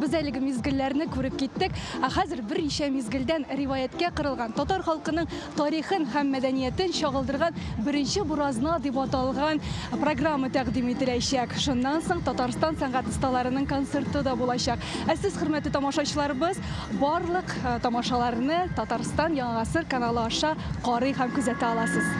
Biz әлеге мизгелләрне күреп киттек. Хәзер берничә мизгелдән риваяткә корылган татар халкының тарихын һәм мәдәниятен чагылдырган беренче буразна дип аталган программа тәкъдим ителәчәк. Шуннан соң Татарстан сәнгать осталарының концерты да булачак. Сез, хөрмәтле тамашачыларыбыз, барлык тамашаларны Татарстан Яңа гасыр каналы аша карый һәм күзәтә аласыз.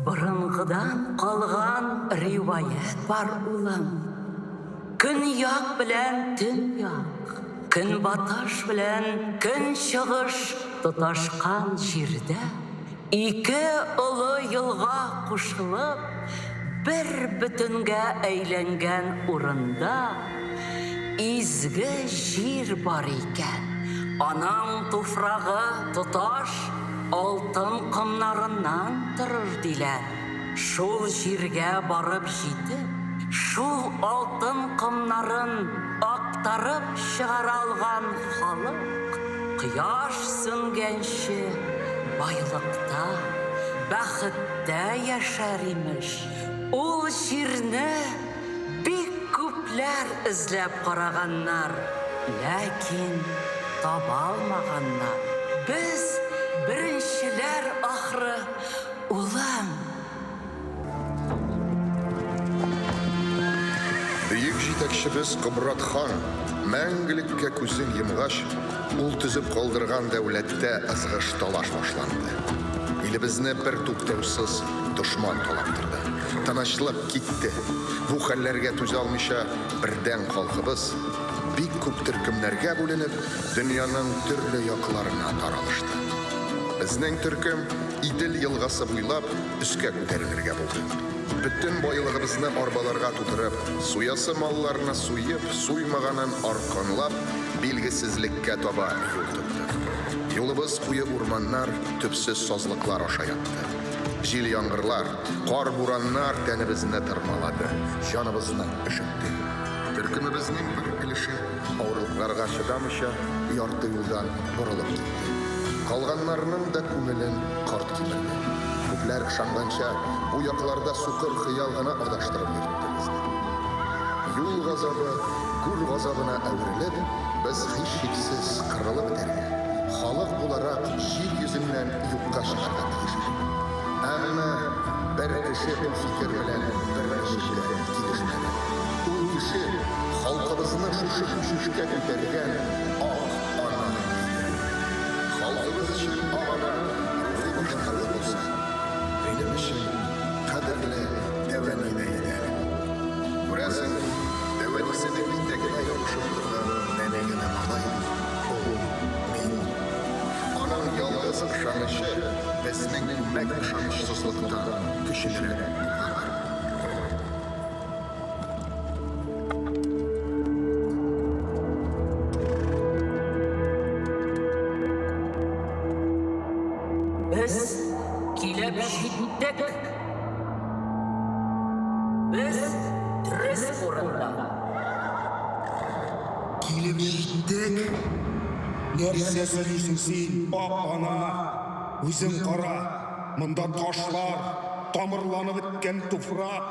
Бұрынғыдан қалған ривайет бар улым. Күн як білән түн як, күн баташ білән күн шығыш тұташқан жерде, ике ұлы елға қушылып, бір бүтінге әйленген урында изгі жер бар екен. Анаң туфрағы тұташ алтын құмнарынан тұрыр диләр. Шул жерге барып жетіп, шул алтын құмнарын ақтарып шығара алған халық қияш сөнгенше байлықта, бақытта яшар имеш. Ул жерне бик күпләр izlәп қарағаннар, ләкин таба алмағаннар. Біз біріншілер ақыры, улам. Бүйік жетекшіміз Құбрат хан мәңгілікке көзін емғаш, ул түзіп қалдырған дәулетте ызғыш талаш башланды. Елімізні бір тоқтаусыз дұшман талаптырды. Танашлық кетті. Бұл хәлләргә төзе алмыйша бірден халқыбыз бик күп төркемнәргә бүленеп, дөньяның төрле якларына таралышты. Безнең төркем Идел елгасы буйлап өскә күтәрелергә булды. Бүтән байлыгыбызны арбаларга тутырып, суясы малларны суеп, суймаганын арканлап, билгесезлеккә таба юл тоттык. Юлыбыз куе урманнар, төпсез сазлыклар аша ятты. Җил яңгырлар, кар бураннар тәнебезне тырмалады, җаныбызны өшетте. Төркемебезнең бер өлеше авырлыкларга чыдамыйча ярты юлдан борылып китте. Қалғанларының да күңелен қарт кимерді. Күпләр ышанганча, бу якларда сукыр хыял гына адаштырып йөртте безне. Юл газабы күл газабына әверелеп, без һичшиксез кырылып бетәргә, халык буларак җир йөзеннән юкка чыгарга тиеш. Әмма бер кеше бу фикер белән берләшергә килешмәде. Ул кеше халкыбызны шушы күчешкә күтәргән ак ана. Халкыбыз өчен ана рухи башкалар булса, benim için kaderle devenine gider. Burasın devenisini mindekine yapışıptırlar, nenegine malay, oğul, min. Anam yalnız ışanışı, besinin mek ışanışsızlıktan kişilere var. Biz kilep şiddet. Biz dürüst oranda. Kilep şiddet. Нәрсә сөйлисең син, ана? Үзең кара, монда ташлар, тамырланып беткән туфрак,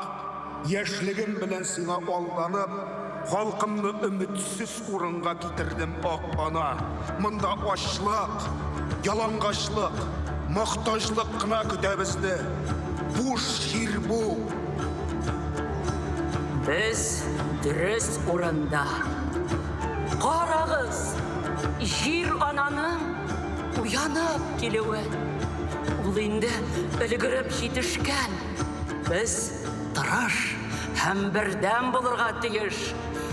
яшьлегем белән сиңа алданып, халкымны өметсез урынга китердем, ана. Монда ачлык, ялангачлык, мохтаҗлык кына көтә безне. Буш җир бу. Biz dürüst oranda. Карагыз, җир ананың уянып килүе. Ул инде өлгереп җитешкән. Без тырыш һәм бердәм булырга тиеш.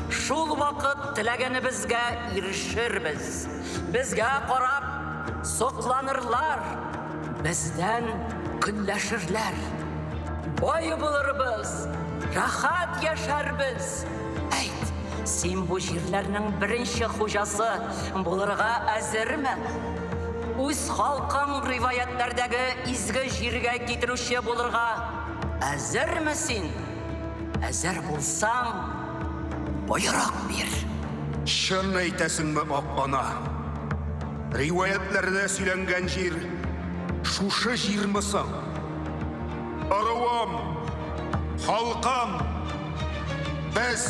Шул вакыт теләгәнебезгә ирешербез. Безгә карап сокланырлар. Бездән көнләшерләр. Бай булырбыз, рахат яшарбыз. Әйт, син бу җирләрнең беренче хуҗасы булырга әзерме? Үз халкың риваятләрдәге изге җиргә китерүче булырга әзерме син? Әзер булсаң, боерак бир. Шын әйтәсеңме, ак ана? Риваятләрдә сөйләнгән җир шушы җирме соң? Арыуым, халкым, без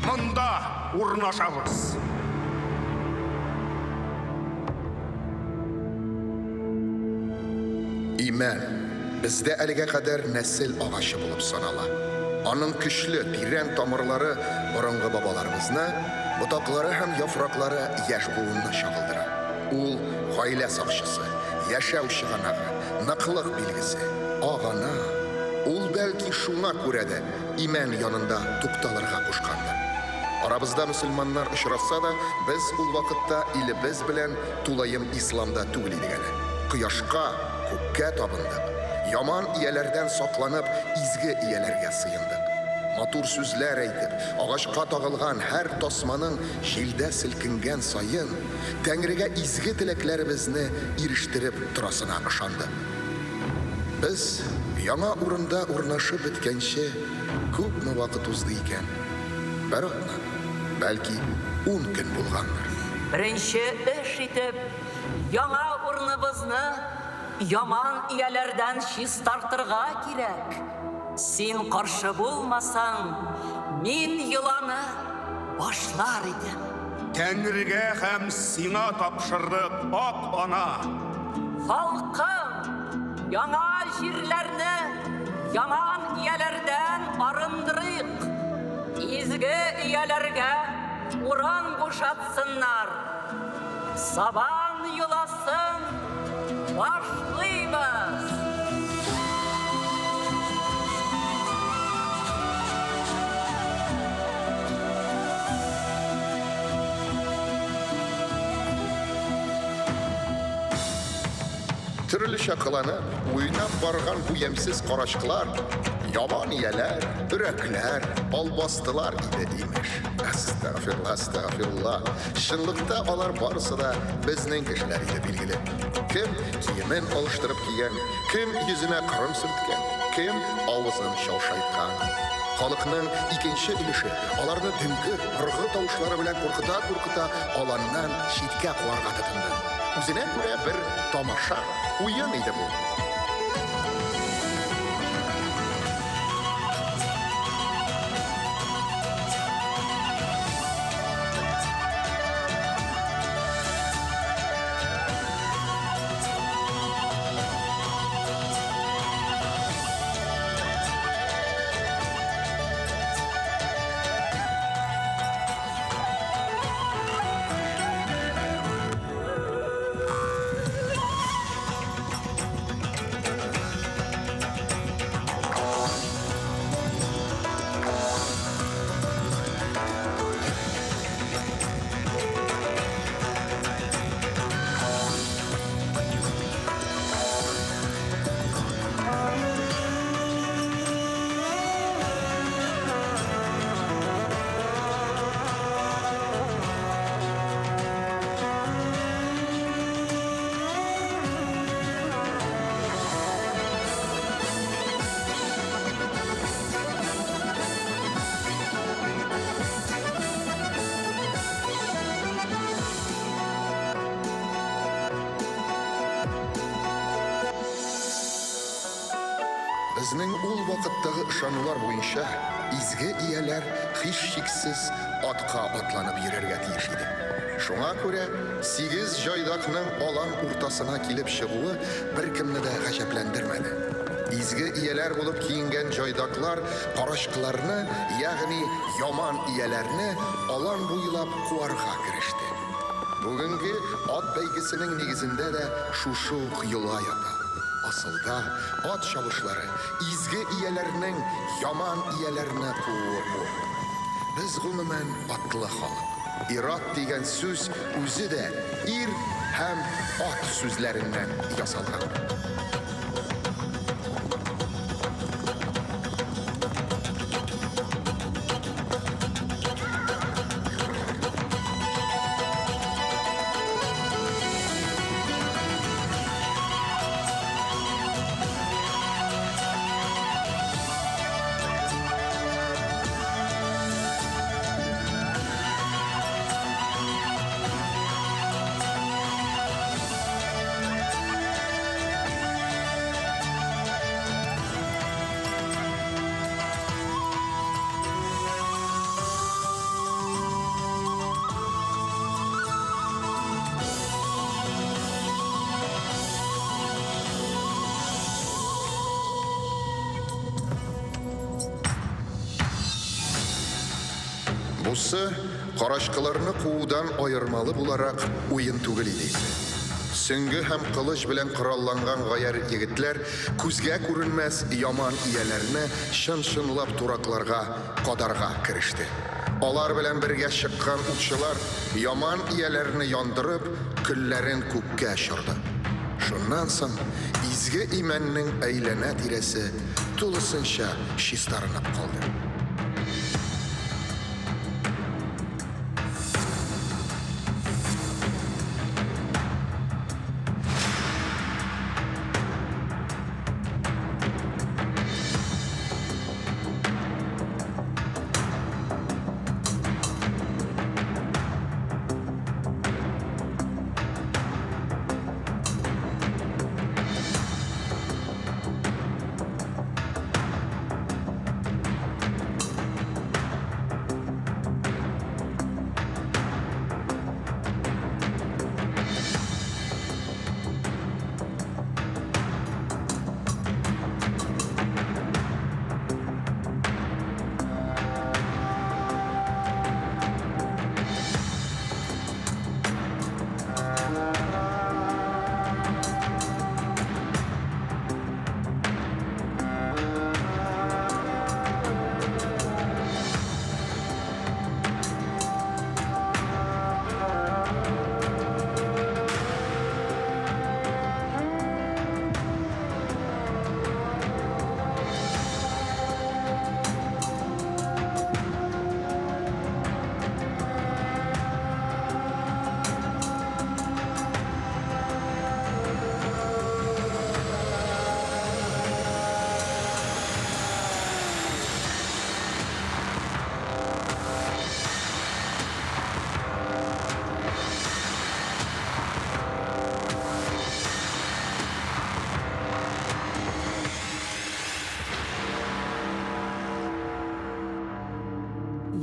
монда урнашабыз. Имән бездә әлегә кадәр нәсел агачы булып санала. Аның көчле, тирән тамырлары борынгы бабаларыбызны, ботаклары һәм яфраклары яшь буынны чагылдыра. Ул гаилә сакчысы, яшәү чыганагы, ныклык билгесе, агана. Ул бәлки шуңа күрә дә имән янында тукталырга кушкандыр. Арабызда мөселманнар очраса да, без ул вакытта илебез белән тулаем исламда түгел идек әле. Кояшка, күккә табындык. Яман ияләрдән сакланып, изге ияләргә сыендык. Матур сүзләр әйтеп, агачка тагылган һәр тасманың җилдә селкенгән сайын, Тәңрегә изге теләкләребезне ирештереп торасына ышандык. Без яңа урында урнашып беткәнче күпме вакыт узды икән? Бер атна, бәлки 10 көн булгандыр. Беренче эш итеп, яңа урныбызны яман ияләрдән чистартырга кирәк. Син каршы булмасаң, мин йоланы башлар идем. Тәңрегә һәм сиңа тапшырдык, ак ана. Халкым, яңа җирләрне яман ияләрдән арындырыйк. Изге ияләргә урын бушатсыннар. Сабан йоласын башлыйбыз. Төрлечә кыланып, уйнап барган бу ямьсез карачкылар, яман ияләр, өрәкләр, албастылар иде имеш. Астагфирулла. Чынлыкта алар барысы да безнең кешеләр иде билгеле. Кем киемен алыштырып кигән, кем йөзенә кырым сөрткән, кем авызын шаушайткан. Халыкның икенче өлеше аларны дүңгер, ыргы тавышлары белән куркыта, аланнан читкә куарга тотынды. Үзенә күрә бер тамаша, уен иде бу. Безнең ул вакыттагы ышанулар буенча, изге ияләр һичшиксез атка атланып йөрергә тиеш иде. Шуңа күрә 8 җайдакның алан уртасына килеп чыгуы беркемне дә гаҗәпләндермәде. Изге ияләр булып киенгән җайдаклар карашкыларны, ягъни яман ияләрне алан буйлап куарга кереште. Бүгенге ат бәйгесенең нигезендә дә шушы йола ята. Асылда ат чабышлары изге ияләрнең яман ияләрне куып. Без гомумән атлы халык. Ират дигән сүз үзе дә ир һәм ат сүзләреннән ясалган. Бусы карашкыларны куудан айырмалы буларак уен түгел иде. Сөңгө һәм кылыч белән коралланган гаяр егетләр күзгә күренмәс яман ияләрне шын-шынлап туракларга кадарга кереште. Алар белән бергә чыккан утчылар яман ияләрне яндырып, көлләрен күккә очырды. Шуннан соң изге имәннең әйләнә тирәсе тулысынча чистарынып калды.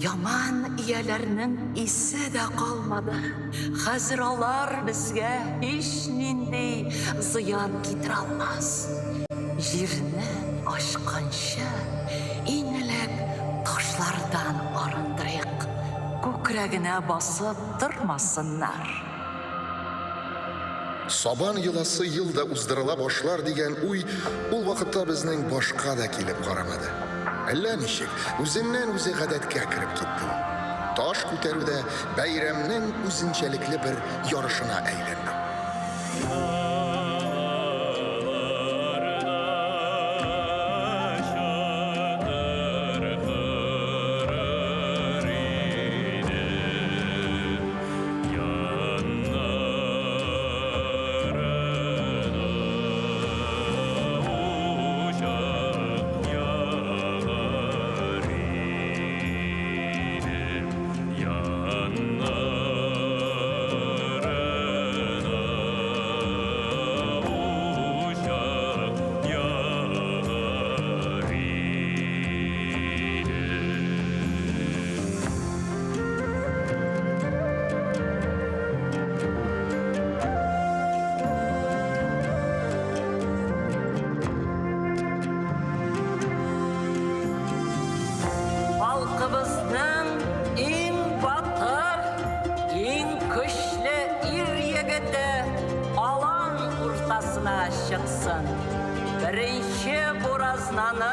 Яман ияләрнең исе дә калмады. Хәзер алар безгә һич нинди зыян китерә алмас. Җирне ашканчы инелек ташлардан арындырыйк. Күкрәгенә басып тормасыннар. Сабан йыласы елда уздырыла башлар дигән уй ул вакытта безнең башка да килеп карамады. Әллә ничек, үзеннән үзе гадәткә кереп китте. Таш күтәрүдә бәйрәмнең үзенчәлекле бер ярышына әйләнде. Халкыбызның иң батыр, иң көчле ир-егете алан уртасына чыксын. Беренче буразнаны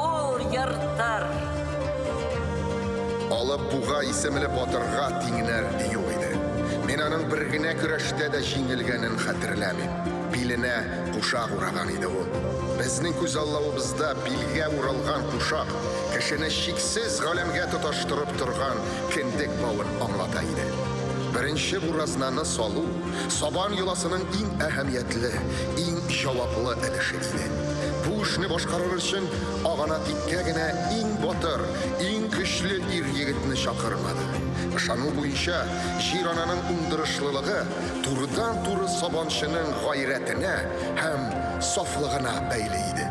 ул йыртыр. Алып буга исемле батырга тиңнәр юк иде. Мен аның бер генә көрәштә дә җиңелгәнен хәтерләмим. Биленә кушак ураган иде ул. Безнең күз аллавыбызда билгә уралган кушак кешене чиксез галәмгә тоташтырып торган кендек бавын аңлата иде. Беренче буразнаны салу сабан йоласының иң әһәмиятле, иң җаваплы өлеше иде. Бу эшне башкарыр өчен агана тиккә генә иң батыр, иң көчле ир-егетне чакырмады. Ышану буенча җир-ананың уңдырышлылыгы турыдан-туры сабанчының гайрәтенә һәм сафлыгына бәйле иде.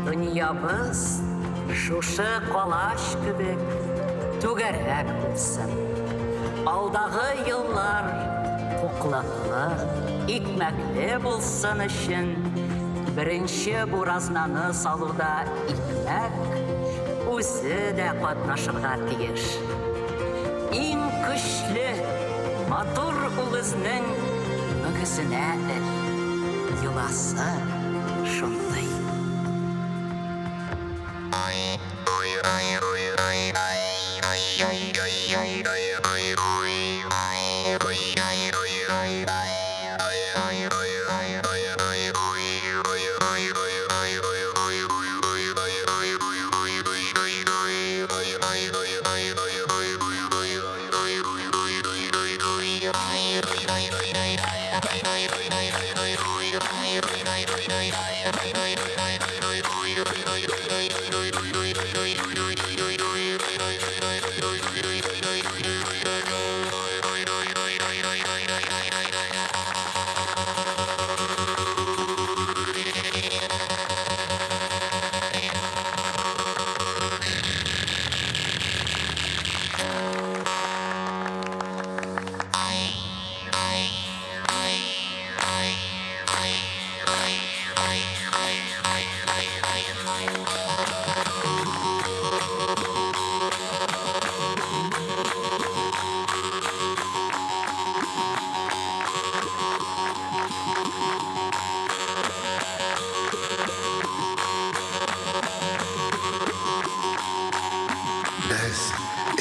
Дөньябыз шушы калаш кебек түгәрәк булсын. Алдагы еллар туклыклы, икмәкле булсын өчен беренче буразнаны салуда икмәк үзе дә катнашырга тиеш. Иң көчле, матур улызның мөгезенә йоласы шундый.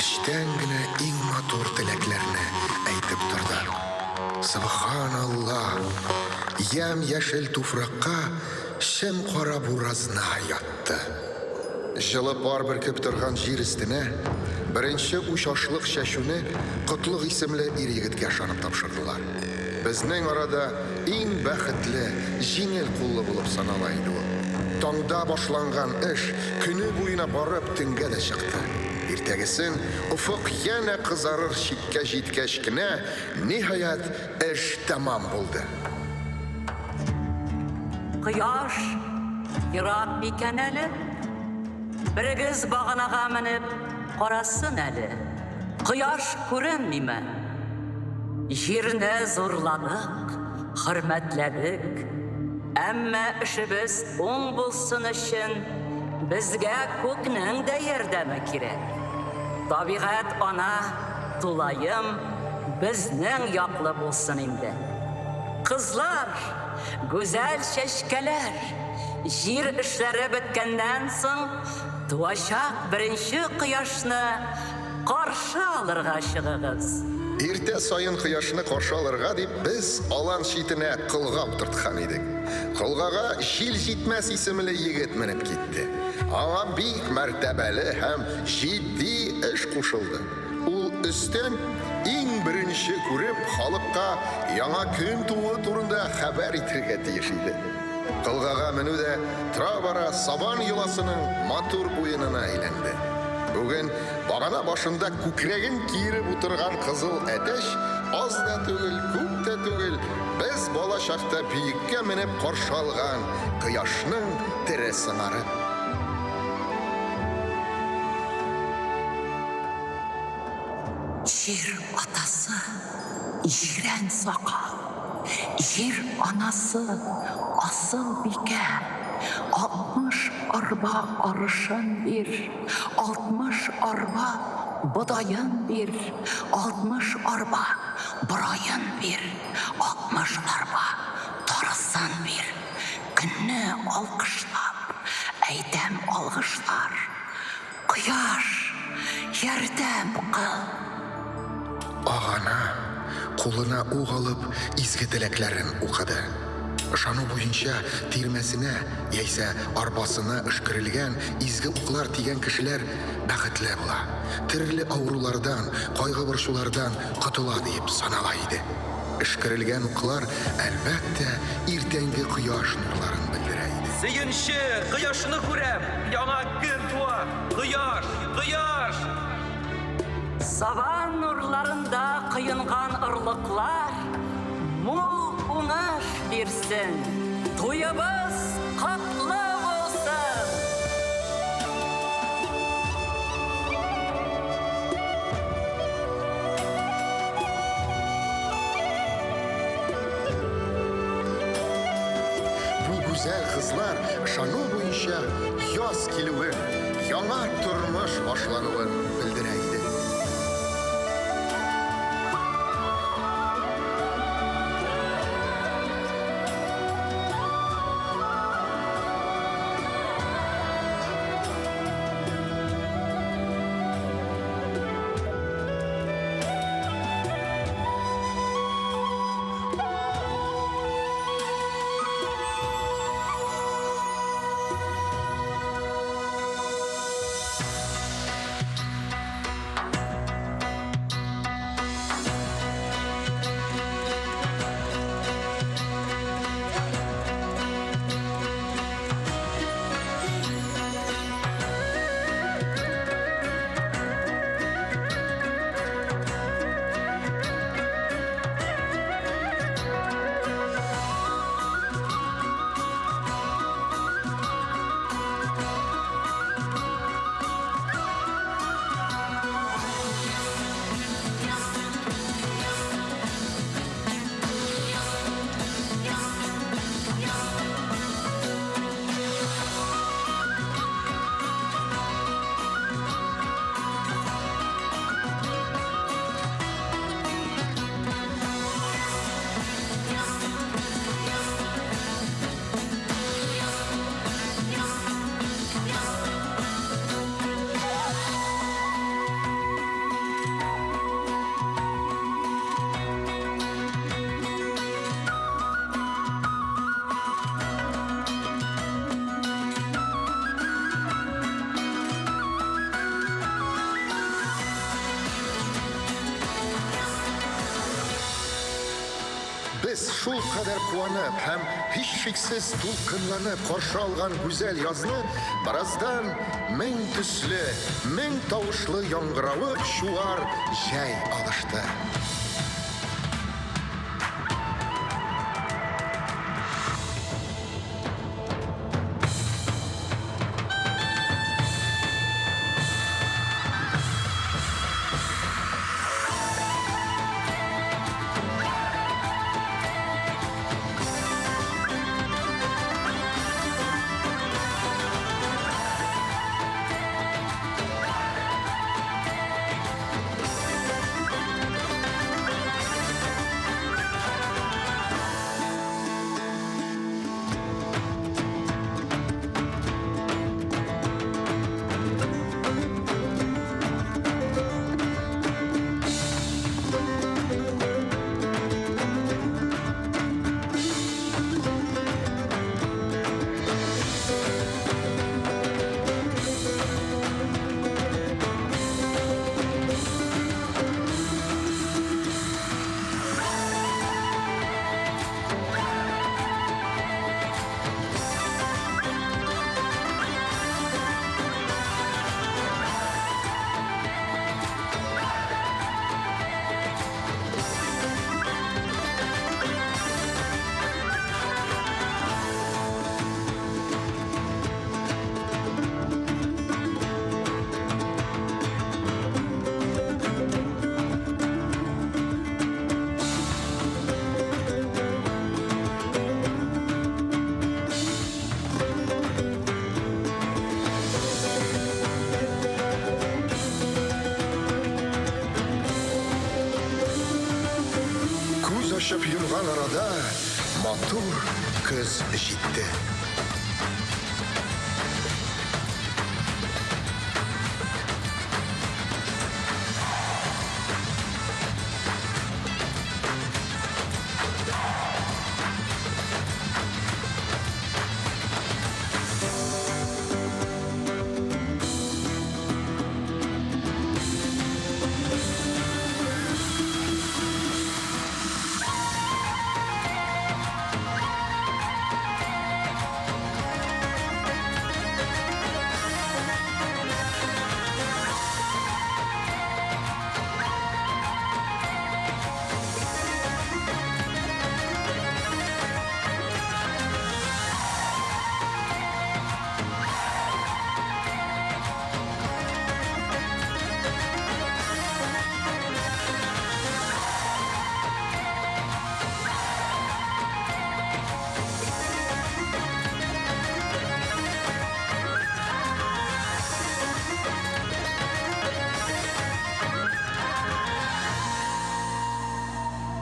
Эчтән генә иң матур теләкләрне әйтеп торды. Субханаллах, ям-яшел туфракка шәм кара буразна ятты. Җылы пар бөркеп торган җир өстенә беренче учашлык чәчүне Котлык исемле ир-егеткә ышанып тапшырдылар. Безнең арада иң бәхетле, җиңел куллы булып санала иде ул. Таңда башланган эш көне буена барып төнгә дә чыкты. Иртәгесен уфык яна кызарыр чиккә җиткәч кенә ниһаять эш тәмам булды. Кояш ерак микән әле? Берегез баганага менеп карасын әле. Кояш күренмиме? Җирне зурладык, хөрмәтләдек. Әмма эшебез уң булсын өчен безгә күкнең дә ярдәме кирәк. Табигать ана тулаем безнең яклы булсын инде. Кызлар, гүзәл чәчкәләр, җир эшләре беткәннән соң туачак беренче кояшны каршы алырга чыгыгыз. Иртә сайын кояшны каршы алырга дип без алан читенә кылга утырткан идек. Кылгага җил җитмәс исемле егет менеп китте. Аңа бик мәртәбәле һәм җитди эш кушылды. Ул өстен иң беренче күреп халыкка яңа көн тууы турында хәбәр итәргә тиеш иде. Кылгага менү дә тора-бара Сабан йоласының матур буенына әйләнде. Бүген багана башында күкрәген киереп утырган кызыл әтәч аз да түгел, күп тә түгел, без балачакта биеккә менеп каршы алган кояшның тере сыңары. Җир атасы җирән сакал, җир анасы асыл бикә. 60 арба арышын бир, 60 арба бодайын бир, 60 арба борайын бир, 60 арба тарысын бир. Көнне алкышлап, әйтәм алгышлар. Кояш, ярдәм кыл. Агана кулына ук алып изге теләкләрен укыды. Ышану буенча тирмәсенә яисә арбасына ышкырылган изге уклар тигән кешеләр бәхетле була. Төрле авырулардан, кайгы борчулардан котыла дип санала иде. Ышкырылган уклар әлбәттә иртәнге кояш нурларын белдерә иде. Сөенче, кояшны күрәм, яңа көн туа. Кояш, кояш! Сабан нурларында кыйынган ырлыклар мул уңыш бирсен. Туебыз катлы булсын. güzel kızlar ышану буенча яз килүен, яңа тормыш башлануын белдерә иде. Без шул кадәр куанып һәм һичшиксез тулкынланып каршы алган гүзәл язны бераздан мең төсле, мең тавышлы яңгыравы чуар җәй алышты. Açıp yumgan arada matur kız җитте.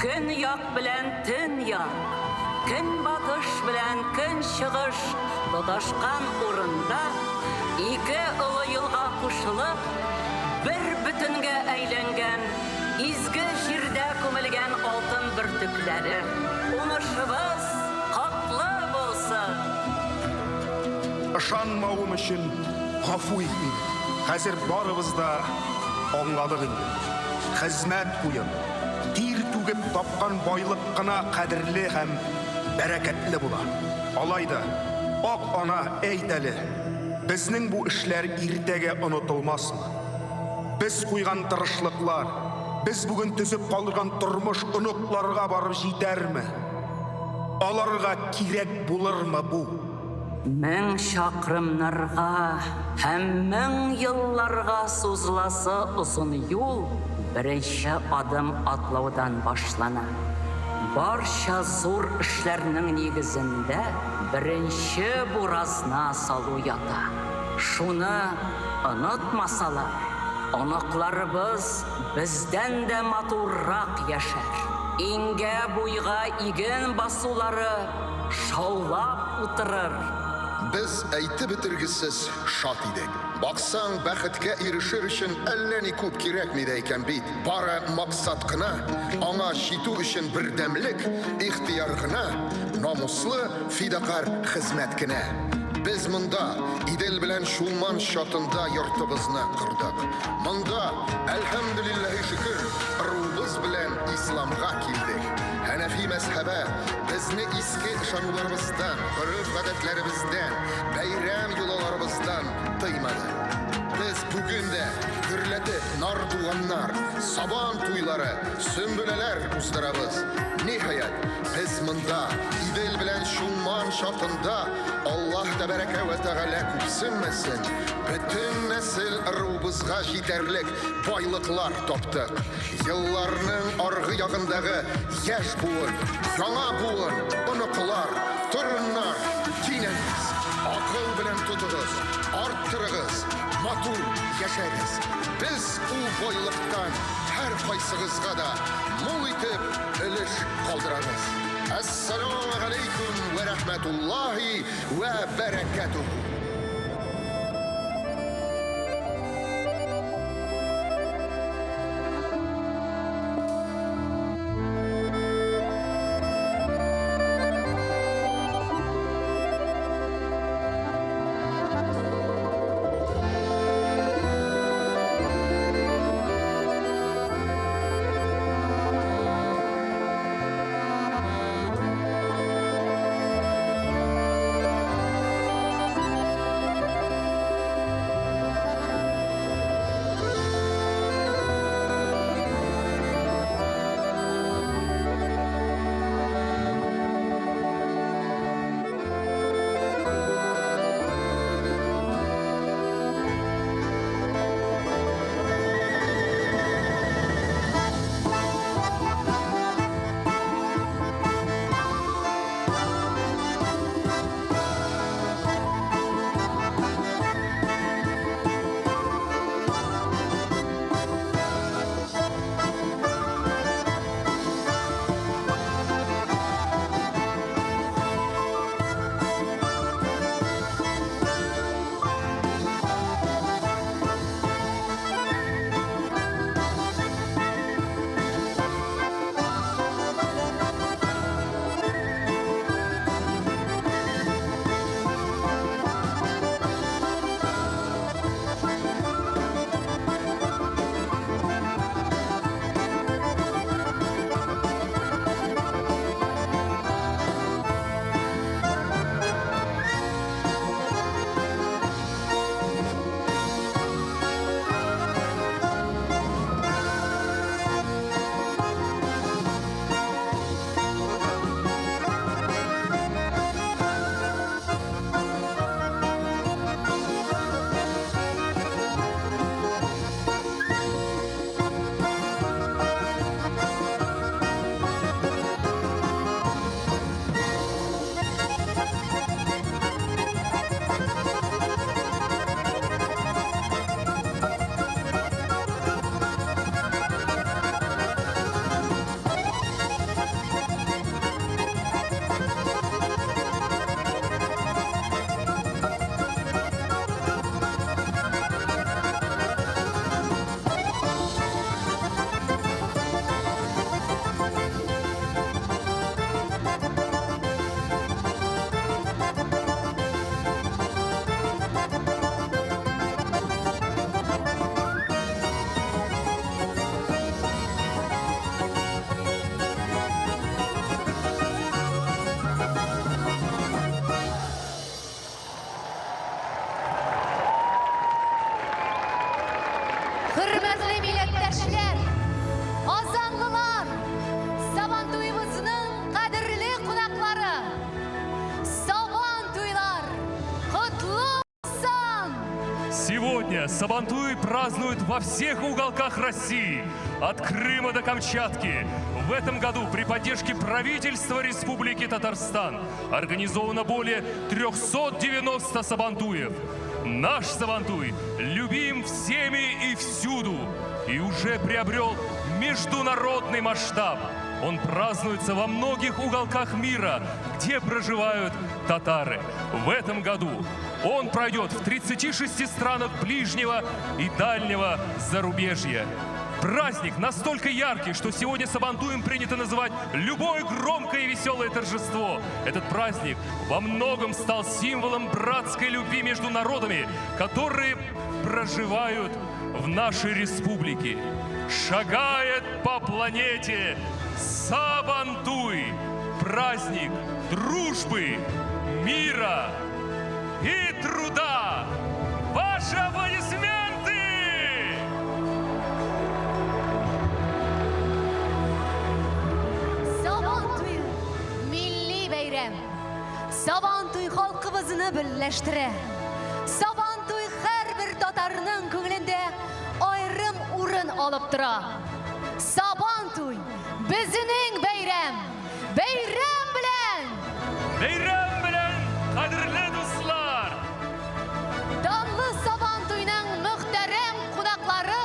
Көн як белән төн як, көн батыш белән көн чыгыш тоташкан урында ике олы елга кушылып, бер бүтенгә әйләнгән, изге җирдә күмелгән алтын бөртекләре. Уңышыбыз хаклы булсын. Ышанмауым өчен гафу ит мине. Хәзер барыбыз да аңладык инде. Хезмәт куеп, тир түгеп тапкан байлык кына кадерле һәм бәрәкәтле була. Алайда, ак ана әйт әле, безнең бу эшләр иртәгә онытылмасмы? Без куйган тырышлыклар, без бүген төзеп калдырган тормыш оныкларга барып җитәрме? Аларга кирәк булырмы бу? 1000 чакрымнарга һәм 1000 елларга сузыласы озын юл беренче адым атлаудан башлана. Барча зур эшләрнең нигезендә беренче буразна салу ята. Шуны онытмасалар, анакларыбыз бездән дә матуррак яшәр. Иңгә буйга иген басулары шаулап утырыр. Без әйтеп бетергесез шат идек. Баксаң, бәхеткә ирешер өчен әллә ни күп кирәкми дә икән бит. Бары максат кына, аңа җитү өчен бердәмлек, ихтияр гына, намуслы, фидакар хезмәт кенә. Без монда Идел белән Шулман шатында йортыбызны кырдык. Монда, әлхәмдүлиллаһи шөкер, рубыз белән исламга килдек. Хәнәфи мәзһәбе безне иске ышануларыбыздан, гореф-гадәтләребездән, бәйрәм юлаларыбыздан тыймады. Без бүген дә гөрләтеп нардуганнар, сабан туйлары, сөмбөләләр уздырабыз. Ниһаят, без монда Идел белән Шулман шатында Аллаһ тәбәрәкә вә тәгалә күпсенмәсен, бөтен нәсел рубызга җитәрлек байлыклар таптык. Елларның аргы ягындагы яшь буын, яңа буын, оныклар, торыннар, кинәгез, акыл белән тотыгыз, арттырыгыз, матур яшәгез. Без ул байлыктан һәр кайсыгызга да мул итеп өлеш калдырабыз. Ассаламу алейкум ва рахматуллаһи ва баракатуһу. Сегодня Сабантуй празднуют во всех уголках России, от Крыма до Камчатки. В этом году при поддержке правительства Республики Татарстан организовано более 390 Сабантуев. Наш Сабантуй любим всеми и всюду и уже приобрел международный масштаб. Он празднуется во многих уголках мира, где проживают татары. В этом году он пройдет в 36 странах ближнего и дальнего зарубежья. Праздник настолько яркий, что сегодня Сабантуем принято называть любое громкое и веселое торжество. Этот праздник во многом стал символом братской любви между народами, которые проживают в нашей республике. Шагает по планете Сабантуй, праздник дружбы, мира и труда. Ваши аплодисменты! Сабантуй milli bayram. Сабантуй халкыбызны берләштерә. Сабантуй һәрбер татарның күңелендә аерым урын алып тора. Сабантуй безнең бәйрәм. Бәйрәм белән! Бәйрәм белән, кадерле дуслар! Данлы Сабантуйның мөхтәрәм кунаклары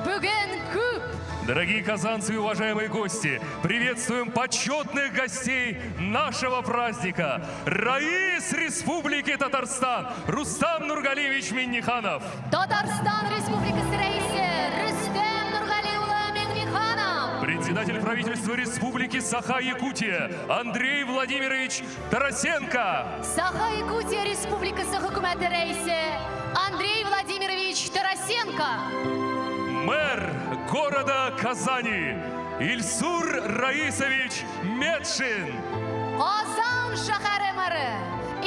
бүген күп. Дорогие казанцы и уважаемые гости, приветствуем почетных гостей нашего праздника. Раис Республики Татарстан Рустам Нургалиевич Минниханов. Татарстан Республикасы рәисе Рөстәм Нургалиулы Миңниханов. Председатель правительства Республики Саха-Якутия Андрей Владимирович Тарасенко. Саха-Якутия Республикасы хөкүмәте рәисе Андрей Владимирович Тарасенко. Мэр города Казани Ильсур Раисович Медшин. Казан шәһәре мэры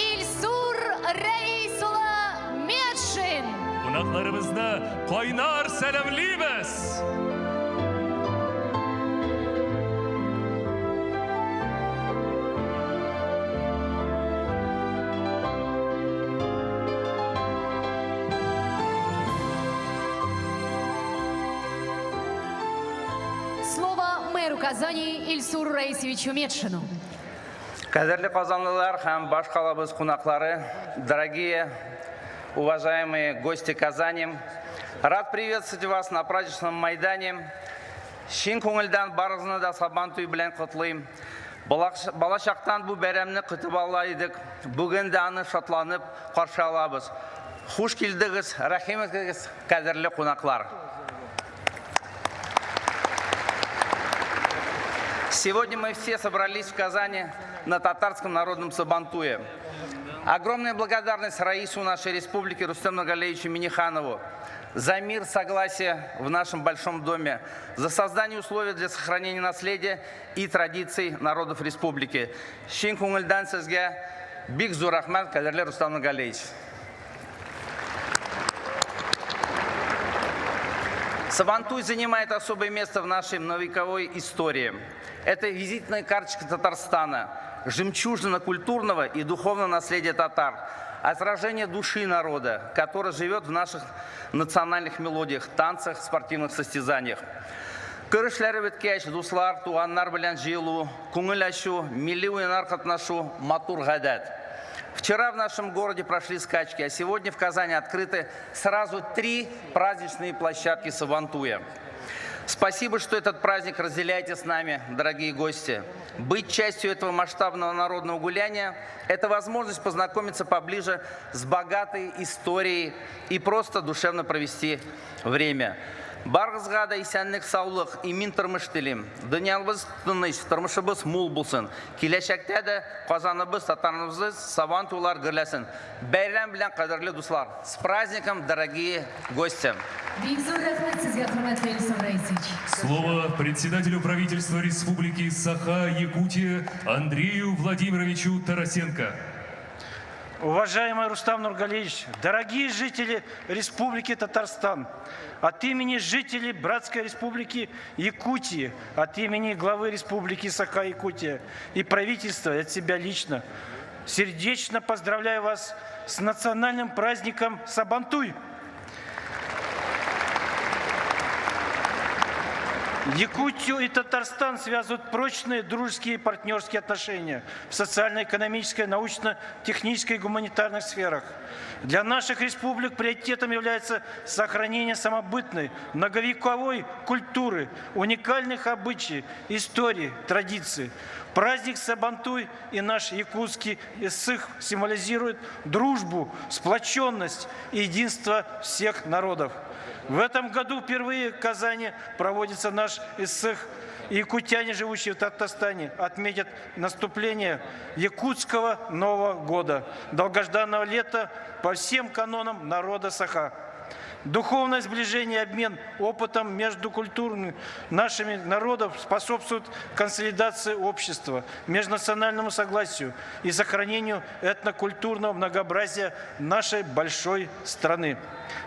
Ильсур Рәис-улы Медшин. Кунакларыбызны кайнар сәламлыйбыз. Слово мэру Казани Ильсуру Раисовичу Медшину. Кадерлі казанлылар һәм баш калабыз кунаклары, дорогие, уважаемые гости Казани, рад приветствовать вас на праздничном майдане. Шин күңелдән барыгызны да Сабантуй белән котлыйм. Балачактан бу бәйрәмне көтеп ала идек. Бүген дә аны шатланып каршы алабыз. Хуш килдегез, рәхим итегез, кадерле кунаклар. Сегодня мы все собрались в Казани на татарском народном Сабантуе. Огромная благодарность Раису нашей республики Рустему Нургалиевичу Минниханову за мир, согласие в нашем большом доме, за создание условий для сохранения наследия и традиций народов республики. Шин күңелдән сезгә бик зур рәхмәт, кадерле Рустам Нургалиевич. Сабантуй занимает особое место в нашей многовековой истории. Это визитная карточка Татарстана, жемчужина культурного и духовного наследия татар, отражение души народа, который живет в наших национальных мелодиях, танцах, спортивных состязаниях. Көрішлері беткәч, дуслар, туганнар белән җыелу, күңел ачу, милли уеннар катнашу, матур гадәт. Вчера в нашем городе прошли скачки, а сегодня в Казани открыты сразу 3 праздничные площадки Сабантуя. Спасибо, что этот праздник разделяете с нами, дорогие гости. Быть частью этого масштабного народного гуляния – это возможность познакомиться поближе с богатой историей и просто душевно провести время. Баргызга да исәнлек, саулык, имин тормыш телим. Дөньябыз тыныч, тормышыбыз мул булсын. Киләчәктә дә Казаныбыз, татарыбыз Сабантуйлар гөрләсен. Бәйрәм белән, кадерле дуслар. С праздником, дорогие гости! Слово председателю правительства Республики Саха-Якутия Андрею Владимировичу Тарасенко. Уважаемый Рустам Нургалиевич, дорогие жители Республики Татарстан, от имени жителей Братской Республики Якутии, от имени главы Республики Саха-Якутия и правительства, и от себя лично, сердечно поздравляю вас с национальным праздником Сабантуй. Якутию и Татарстан связывают прочные дружеские и партнерские отношения в социально-экономической, научно-технической и гуманитарных сферах. Для наших республик приоритетом является сохранение самобытной, многовековой культуры, уникальных обычаев, истории, традиций. Праздник Сабантуй и наш якутский иссых символизирует дружбу, сплоченность и единство всех народов. В этом году впервые в Казани проводится наш иссых. Якутяне, живущие в Татарстане, отметят наступление якутского Нового года, долгожданного лета по всем канонам народа Саха. Духовное сближение и обмен опытом между культурами нашими народов способствует консолидации общества, межнациональному согласию и сохранению этнокультурного многообразия нашей большой страны.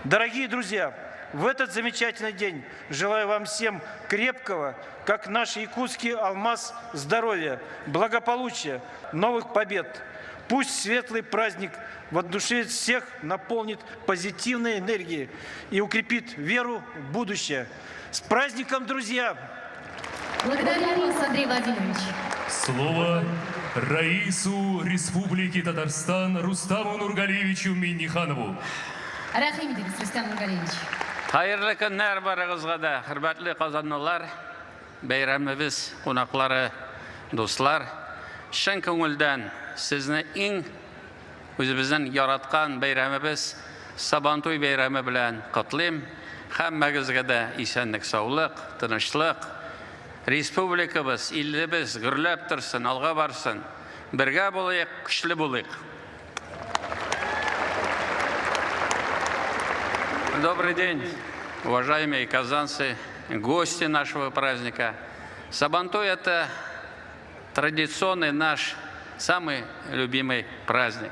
Дорогие друзья, в этот замечательный день желаю вам всем крепкого, как наш якутский алмаз, здоровья, благополучия, новых побед. Пусть светлый праздник воодушевит всех, наполнит позитивной энергией и укрепит веру в будущее. С праздником, друзья! Благодарю вас, Андрей Владимирович. Слово Раису Республики Татарстан Рустаму Нургалиевичу Минниханову. Рахим ediniz, Рустам Нургалиевич. Hayırlı günler barınızga da, hürmetli kazanlılar, beyramımız, konakları, dostlar. Şın көңілден sizni en özümüzün yaratkan beyramımız Сабантуй beyramı bilen kutlayım. Hammagizga da esenlik, sağlık, tinchlik, respublikamız, illimiz gürlep tursin, alga barsın. Birga bo'layıq, kuchli bo'layıq. Добрый день, уважаемые казанцы, гости нашего праздника. Сабантуй – это традиционный наш самый любимый праздник.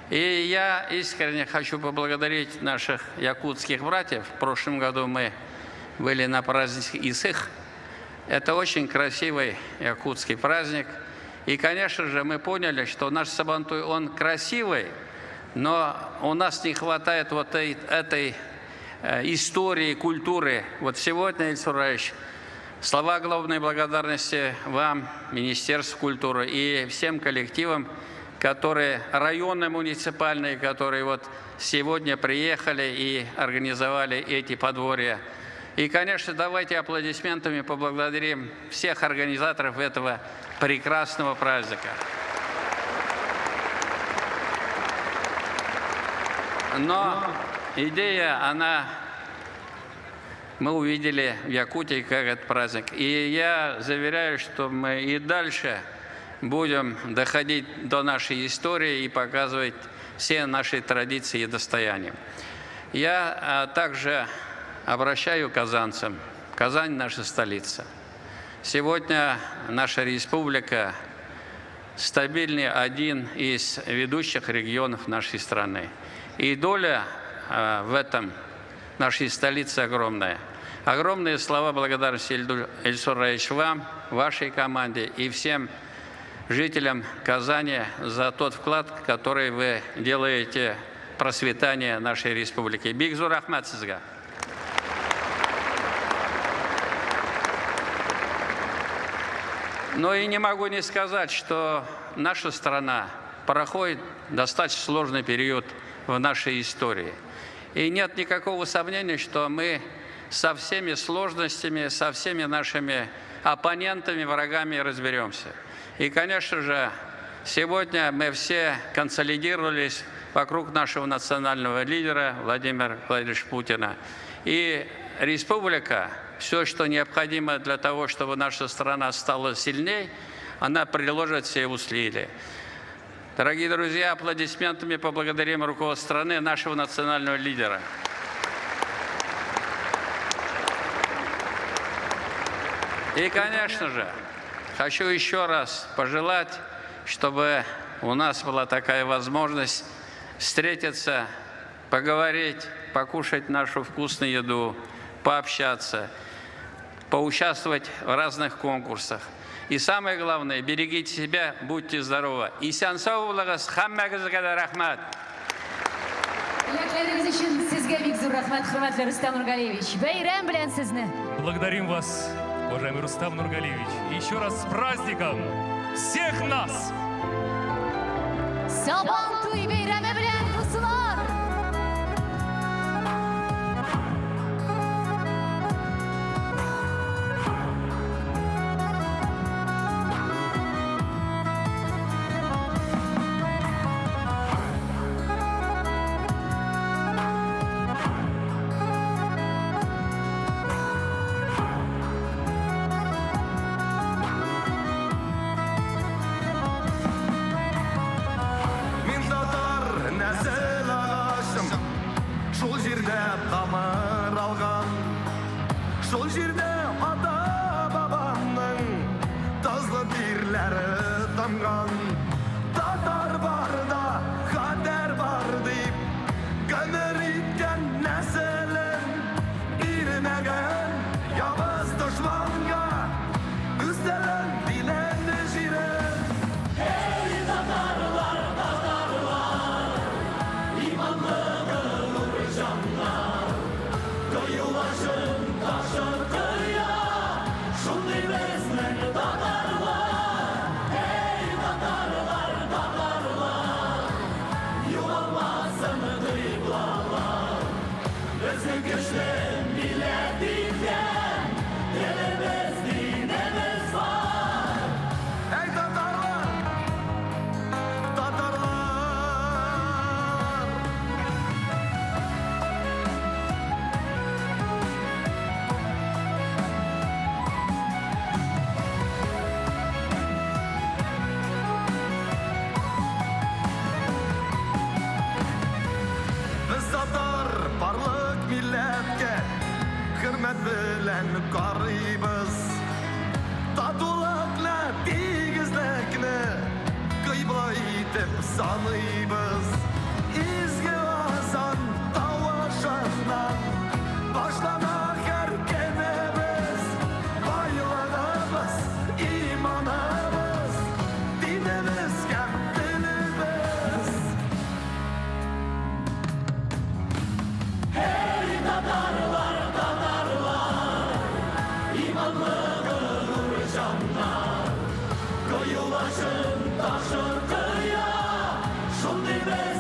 И я искренне хочу поблагодарить наших якутских братьев. В прошлом году мы были на празднике Иссых. Это очень красивый якутский праздник. И, конечно же, мы поняли, что наш Сабантуй, он красивый, но у нас не хватает вот этой истории, культуры. Вот сегодня, Ильсур Раисович, слова главной благодарности вам, Министерству культуры и всем коллективам, которые районные, муниципальные, которые вот сегодня приехали и организовали эти подворья. И, конечно, давайте аплодисментами поблагодарим всех организаторов этого прекрасного праздника. Но идея, мы увидели в Якутии как этот праздник. И я заверяю, что мы и дальше будем доходить до нашей истории и показывать все наши традиции и достояния. Я также обращаю к казанцам. Казань – наша столица. Сегодня наша республика стабильный один из ведущих регионов нашей страны. И доля в этом нашей столицы огромная. Огромные слова благодарности, Ильсур Раисович, вам, вашей команде и всем жителям Казани за тот вклад, который вы делаете в процветание нашей республики. Бигзур рахмат сизга. Но и не могу не сказать, что наша страна проходит достаточно сложный период в нашей истории. И нет никакого сомнения, что мы со всеми сложностями, со всеми нашими оппонентами, врагами разберемся. И, конечно же, сегодня мы все консолидировались вокруг нашего национального лидера Владимира Владимировича Путина. И республика, все, что необходимо для того, чтобы наша страна стала сильнее, она приложит все усилия. Дорогие друзья, аплодисментами поблагодарим руководство страны, нашего национального лидера. И, конечно же, хочу еще раз пожелать, чтобы у нас была такая возможность встретиться, поговорить, покушать нашу вкусную еду, пообщаться, поучаствовать в разных конкурсах. И самое главное, берегите себя, будьте здоровы. Исән сау булыгыз, һәммәгезгә дә рәхмәт. Теләкләрегез өчен сезгә бик зур рәхмәт, хөрмәтле Рустам Нургалиевич. Бәйрәм белән сезне. Благодарим вас, Уважаемый Рустам Нургалиевич, еще раз с праздником всех нас! Saban tuy beyremi bilen dostlar. Min tatar näsel ağaçım, şol jerde tamır algan, şol jerde ata babamның тазлы тирләре тамган. Татар барда, хәтер бар дип, гомер иткән нәселен ирмәгән ябыз дошманга, өстәлен диләнде җирен. Ey tatarlar, tatarlar. Biz tatar bарлык милләткә хөрмәт белән карыйбыз. Татулыкны, тигезлекне кыйбла итеп саныйбыз. Изге азан тавышыннан башлана һәр көнебез. Байлыгыбыз, иманыбыз, динебез һәм телебез. Koyulaşın taşır kıya, şunday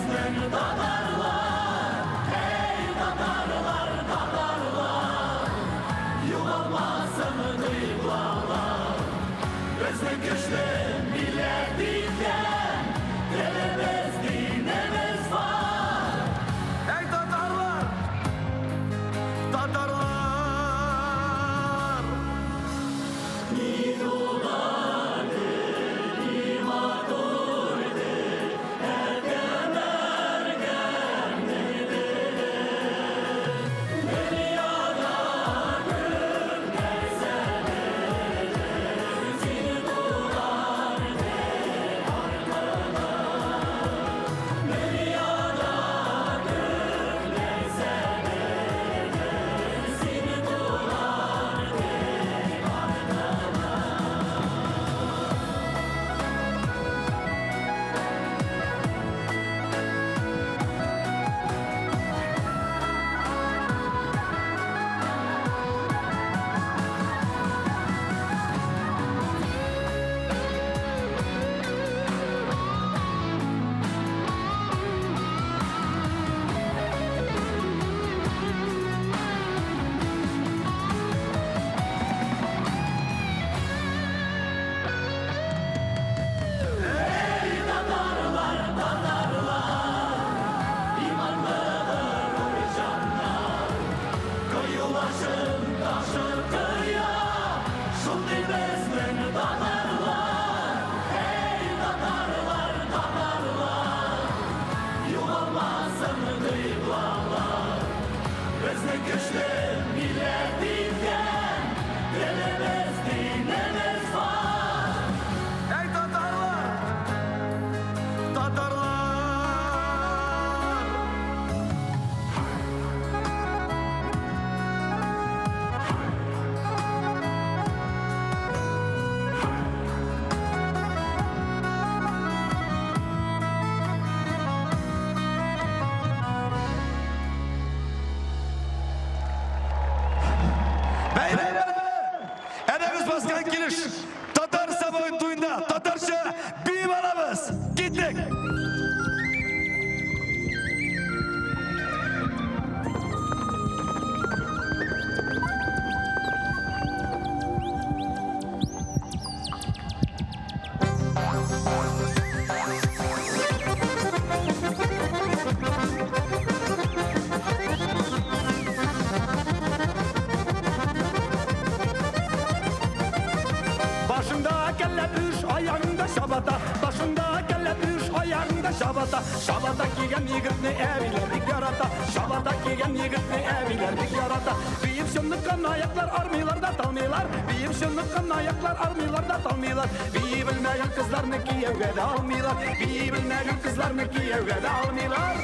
yarata. Şabada kiygen yigitni eviler bik yarata. Şabada kiygen yigitni eviler bik yarata. Biyip şınlıkkan ayaklar armiylarda talmıylar. Biyip şınlıkkan ayaklar armiylarda talmıylar. Biyi bilmeyen kızlarını kiyevge de almıylar. Biyi bilmeyen kızlarını kiyevge de almıylar.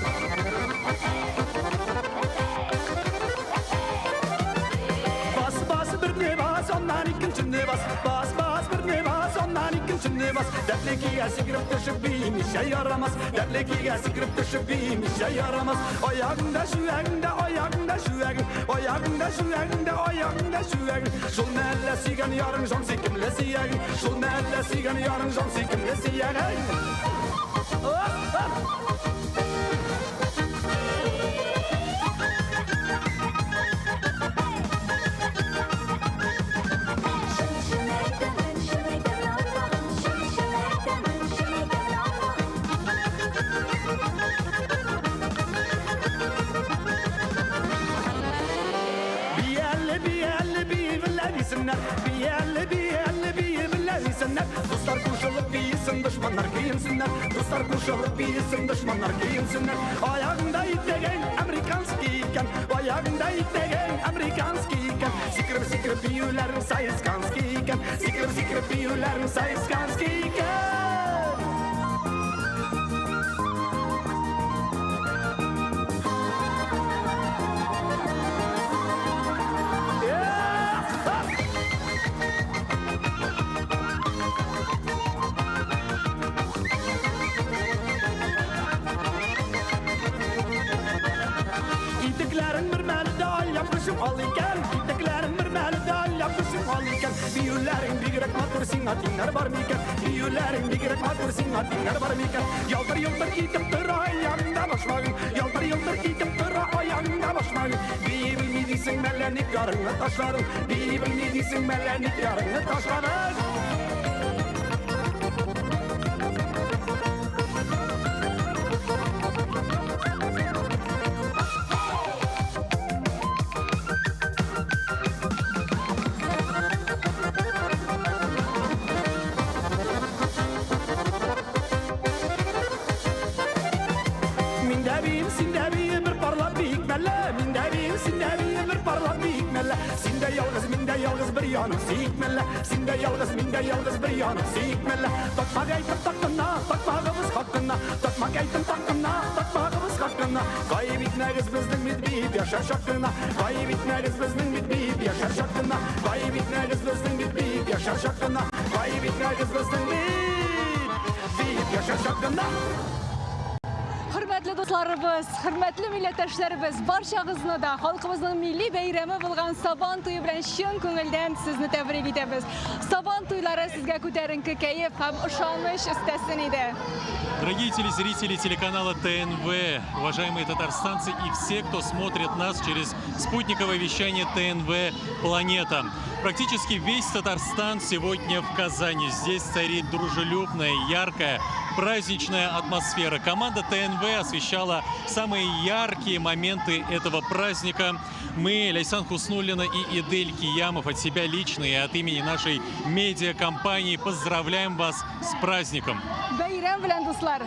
Bas bas bir ne bas ondan ikinci bas. Bas bas bir ne bas ondan ikinci bas. Dertli kiye sikirip düşüp biyim işe yaramaz. Dertli kiye sikirip düşüp biyim işe yaramaz. Ayağında şu eginde ayağında şu egin. Ayağında şu eginde ayağında şu egin. Şul nelle sigen yarın şon sikimle siyegin. Şul nelle sigen yarın şon sikimle siyegin. Dostlar kuşalıp giysin düşmanlar giyinsinler. Dostlar kuşalıp giysin düşmanlar giyinsinler. Ayağında itegen Amerikanski iken. Ayağında itegen Amerikanski iken. Sikrip sikrip büyülerin sayıskanski iken. Sikrip sikrip büyülerin sayıskanski iken. Singatinler var miken, büyülerin bir gerek matur singatinler var miken. Yaldır yıldır gidip dur ayağında başmağın. Yaldır yıldır gidip dur ayağında başmağın. Bir bilmediysin mellenik yarını taşların. Bir bilmediysin mellenik yarını taşların. Sinde yalgız bir yanık sikmelle. Takma gaytım takına, takmağımız hakkına. Takma gaytım takına, takmağımız hakkına. Kaybetmeriz bizden bitmeyip yaşar şakkına. Kaybetmeriz bizden bitmeyip yaşar şakkına. Kaybetmeriz bizden bitmeyip yaşar şakkına. Kaybetmeriz bizden bitmeyip yaşar şakkına. Hürmetli dostlarımız, hürmetli milletdaşlarımız, barchağızını da halkımızın milli beyremi bulgan Saban toyu bilen şın көңелдән sizni tebrik etamiz. Saban toylары sizga ko'tarinki kayf ham ishonch istasin edi. Дорогие телезрители телеканала ТНВ, уважаемые татарстанцы и все, кто смотрит нас через спутниковое вещание ТНВ «Планета». Практически весь Татарстан сегодня в Казани. Здесь царит дружелюбная, яркая, праздничная атмосфера. Команда ТНВ освещала самые яркие моменты этого праздника. Мы, Ляйсан Хуснуллина и Идель Киямов, от себя лично и от имени нашей медиакомпании поздравляем вас с праздником. Bayram bilan do'stlar.